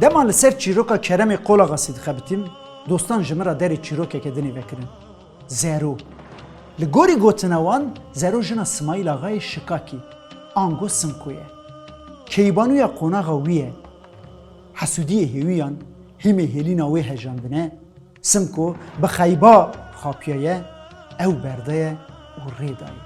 Dema li ser çîroka keremê qolagasî dixebitim, dostan ji min re derê çîrokeke dinê vekirin. Zero. Li gorî gotina wan, Zero jina Smaîl Agayê Şikakî, ango Simko ye. Keybanuya qonaxa wî ye. Hesûdiyê hêwiyan, hîmê hêlîna wê hejandine, Simko bi xeyba xapiyaye, ew berdaye û rê daye.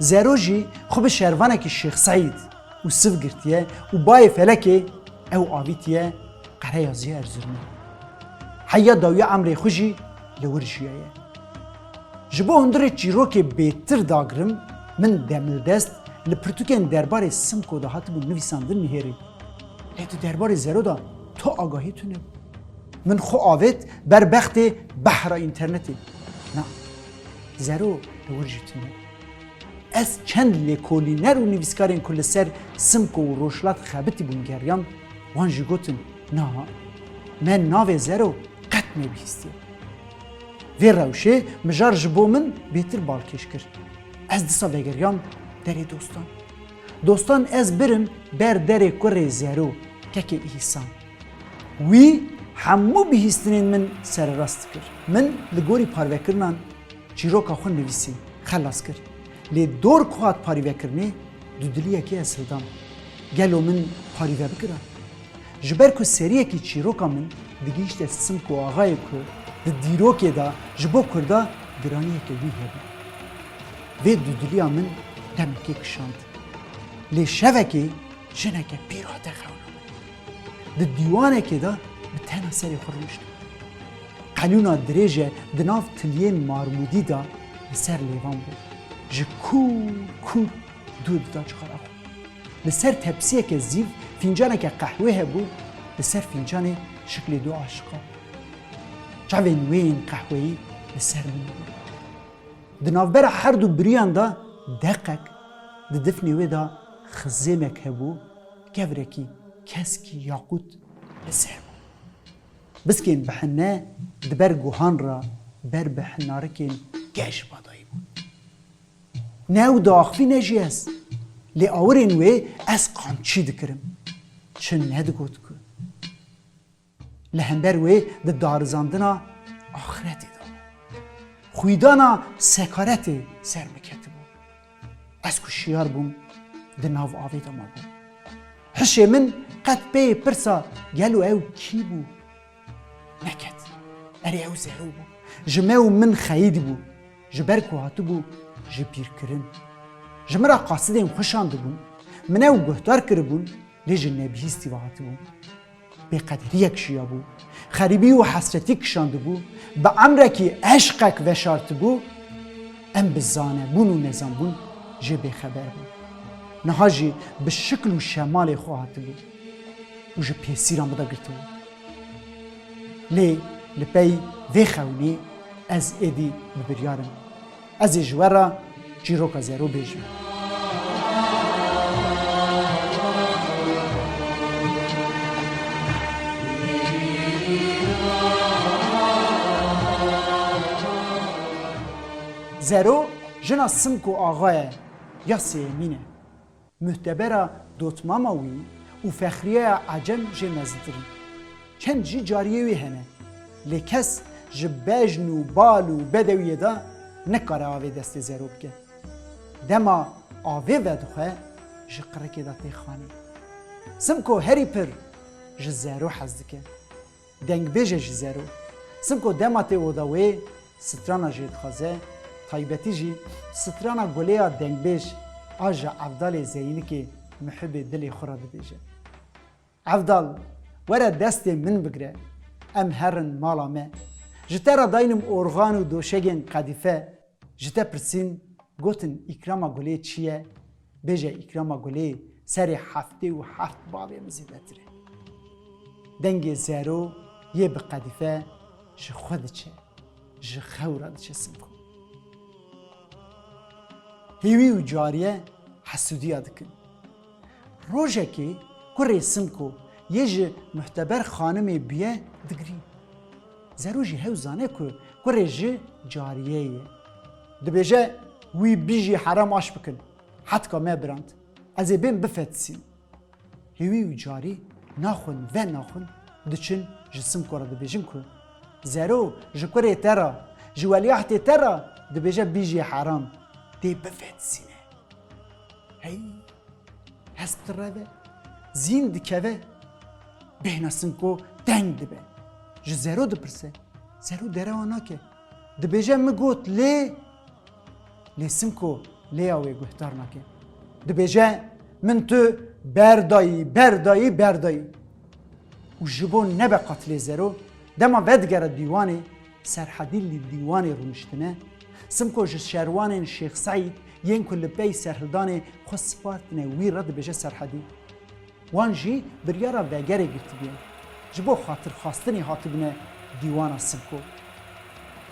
Zero jî xwe bi şervanekî Şêx Seîd û siv girtiye û bayê felekê ew avîtiye qereya Zî Erzurumê. Heya dawiya emrê xwe jî li wir jiyaye. Ji bo hundirê çîrokê bêtir dagirim, min demildest li pirtûkên derbarê Simko da hatibû nivîsandin nihêrî. Lê tu derbarê Zero da to agahî tune bû. Min xwe avêt ber bextê behra înternetê. Na, Zero li wir jî tune. Ez çend lêkolîner û nivîskarên ku li ser Simko û Roşlat xebitî bûn geriyan, wan jî gotin, na, me navê Zero qet nebihîstiye. Vê rewşê mijar ji bo min bêtir balkêş kir. Ez disa vegeriyam derê dostan. Dostan ez birim ber derê kurê Zero, kekê îhsan. Wî hemû bihîstinên min serrast kir. Min li gorî parvekirinan çîroka xwe nivîsî, xelas kir. Lê dor ku hat parîvekirinê, dudiliyekê ez hildam. Gelo min parîve bikira. Ji ber ku seriyekî çîroka min digîşte Simko Agayê ku di dîrokê da ji bo Kurda giraniyeke wî hebe. Vê dudiliya min demekê kişand. Lê şevekê jineke pîr hate xewna. Di dîwanekê da bi tena serê xwe rûşt. Qelûna dirêje di nav tiliyên Marmûdî da li ser lêvan bû. Ji kur dû dida çixara xwe. Li ser tepsiyeke zîv fincaneke qehwê hebû, li ser fincanê şiklê du aşiqa. Çavên wê yên qehweyî li ser min bû. Di navbera her du biriyan da deqek, di difnê wê da xizêmek hebû, gevrekî keskî yaqût li ser bû. Biskên bihine di ber guhan ra ber bihinarikên geş badayî bûn. New daxivî ne jî ez. Lê awirên wê ez qamçî dikirim. Çi nedigot ku. Li hember wê di darizandina axiretê da. Xwîdana sekaretê ser miketibû. Ez ku şiyar bûm, di nav avê de mabûm. Hişê min qet pê pirsa gelo ew kî bû? Neket. Erê ew Zero bû. Ji me û min xeyîdî bû. Ji ber ku hatibû ji pîrkirin. Ji min re qasidên xwe şandibûn, min ew guhdar kiribûn, lê ji nebihîstî ve hatibûn. Bêqediriyek jiya bû, xerîbî û hesretî kişandibû, bi emrekî eşqek veşartibû, em bi zanebûn û nezanbûn jê bêxeber bûn. Niha jî bi şikl û şemalê xwe hatibû û ji pêsîran bida girtibû. Lê li pey vê xewnî ez êdî bi biryarim. Ez ê ji we re çîroka Zero bêjim. Zero jina Simko Agayê ya sêmîn e. Muhtebera dotmama wî û fexriyeya Ecem jê mezdirin. Çend jî cariyê wê hene. Lê kes ji bejn û bal û bedewiyê da nikare avê destê Zero bike. Dema avê vedixwe ji qirekê da tê xanî. Simko herî pir ji Zero hez dike. Dengbêje ji Zero. Simko dema tê oda wê strana jê dixwaze, taybetî jî strana gulêya dengbêj a ji Evdalê Zeynikê mihibê dilê xwe ra dibêje. Evdal, were destê min bigire, em herin mala me. Ji te re dayînim organ û doşegên qedîfe, ji te pirsîn gotin îkrama gulê çi ye? Bêje îkrama gulê serê heftê û heft bavê min zêdetir e. Dengê Zero yê bi qedîfe ji xwe diçe, ji xewra diçe Simko. Hêwî û cariye hesûdiya dikin. Rojekê kurê Simko yê ji muhteber xanimê biye digirî. Zero jî hew zane ku kurê ji cariyê ye. Dibêje wî bijî heram aş bikin. Hetka me birand. Ez ê bên bifetsîm. Hêwî û carî ناخون و ناخون دچن جسم کار دبیجن کو زرو جکوری ترا جوالیات ترا دبیجه بیجی حرام دی بفت سینه هی هست رده زین دکوه بهناسن کو دنگ دبه ج زرو دپرسه زرو دره آنا که دبیجه مگوت لی سمکو لی آوی گوهتار نکه دبیجه من تو بردایی و جبون نبه قتل زرو دما ودگر دیوانه سرحدی لی دیوانه رونشتنه سمکو ج شروان شیخ سعید ین کل بی سرحدانه خصفاتنه وی رد بجه سرحدی وان جی بریارا وگره گرتی بیه جبو خاطر خواستنی هاتی بینه دیوانا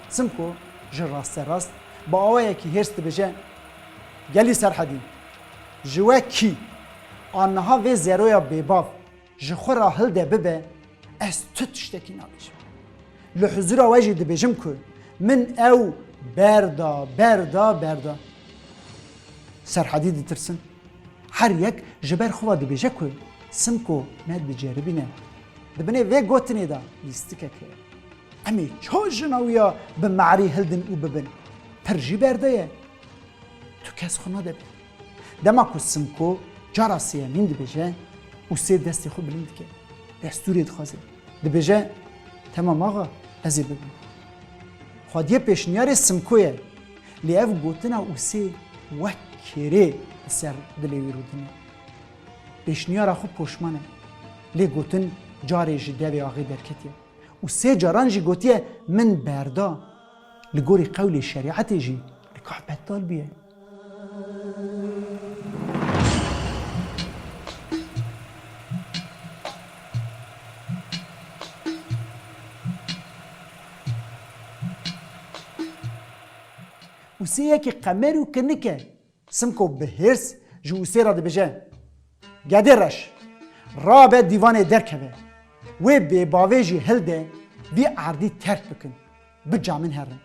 سمکو جه راست با آوه که هرست بجه گلی سرحدی جوه کی آنها و زیرویا بیباف جه خورا هل ده ببه از تو تشتکی نبیشم لحضور آوه ده بجم که من او بردا سرحدی ده ترسن هر یک جبر خواه ده بجه که سمکو مد بجربینه دبنه وی گوتنی دا لیستکه که امی چو جناویا به معری هلدن او ببن پرجی برده تو کس خونه ده بی دما که سمکو جارا سیامین ده بجه او سه دستی خود بلند که دستوری دخوازه ده بجه تمام آقا ازی ببین خواهدیه پیشنیار سمکویه لی اف گوتنا او سه وکره سر دلیوی رو دنه پیشنیار خود پوشمانه لی گوتن جاری جده و آقای درکتیه و سه جاران جی گوتیه من بردا لگوری قول شریعت جی لکاح بدال بیه و سه یکی قمر و کنکه سمکو به هرس جو سه را ده بجه گده رش را به دیوان درکبه و به باویجی هلده بی عردی ترک بکن بجامن هرن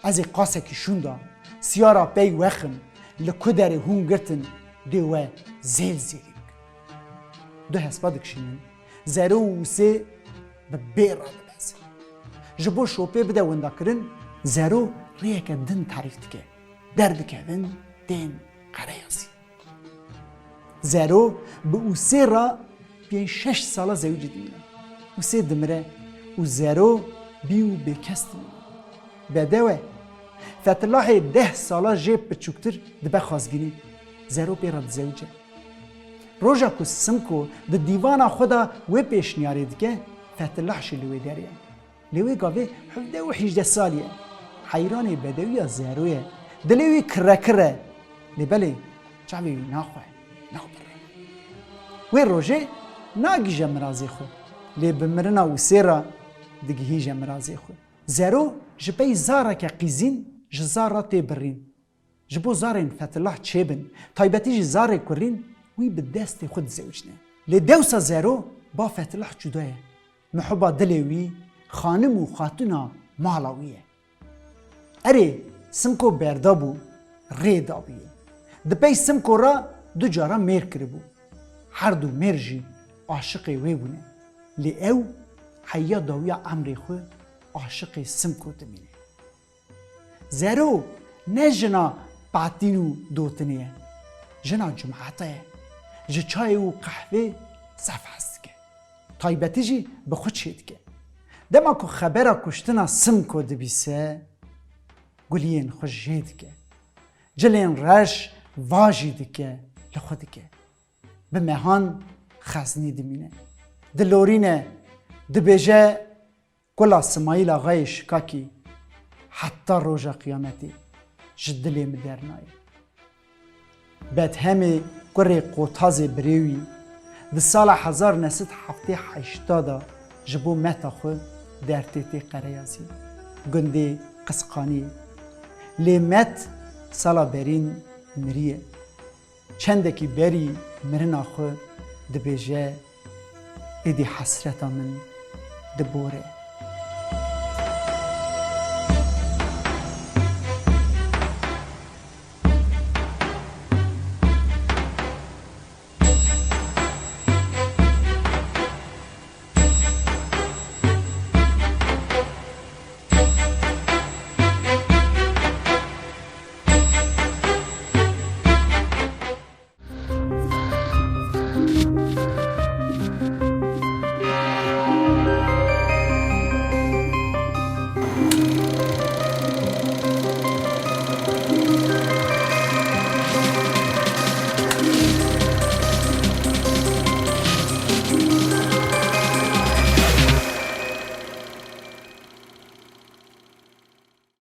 از قاسه که شوندا سیارا پی وخم لکدر هون گرتن دیوه زیل زیری بکن دو حسبا دکشینن زیرو و سه به بیر را دبزن جبو شوپه بده وندا کرن زیرو ریه که دن تعریف دکه درد که ون دین قریازی زیرو به او سه را بیان 6 ساله زوجی دیمونه او سه دمره و زیرو بیو بکست دیمونه بدوه فتلاح 10 ساله جیب بچوکتر دبه خازگینی زیرو بیرد زوجه روژا که سمکو ده دیوانا خودا و پیشنیاری دیگه فتلاح شلوی داریه لوی گاوه 17 سالیه حیرانی بدوی زیرویه دلوی کره لبلی چاوی ناخواه نابره و روژه ناگی جمرازی خو لی بمرنا و سیرا دگیهی جمرازی خو زیرو جبی زارا که قیزین جزارا تی برین جبو زارین فتلاح چیبن تایبتی جزاره کرین وی به دست خود زوجنه لی دوسا زیرو با فتلاح جدایه محبا دلوی خانم و خاتونا مالاویه اره سمکو بردابو ری دابیه دپی سمکو را دو جارا میر کربو هر دو میر جی عاشقی وی بونه لی او حیا داویا عمری خو عاشقی سمکو دمینه زیرو نه جنا پاتینو دوتنیه جنا جمعته جه چای و قهوه صف هست که تایبتی جی به خود شید که دما که خبره کشتنا سمکو دبیسه گلین خوش جید که جلین رش واجی دکه لخود که به مهان خزنی دمینه دلورینه دبیجه گلا سمایل آغای شکاکی حتی روژا قیامتی جدلی مدرنای بد همه گره قوتاز بریوی ده سال 1980 جبو متا خو در تیتی قریازی گنده قسقانی لیمت سالا برین مریه چندکی بری مرنا خو دبیجه ایدی حسرتا من دبوره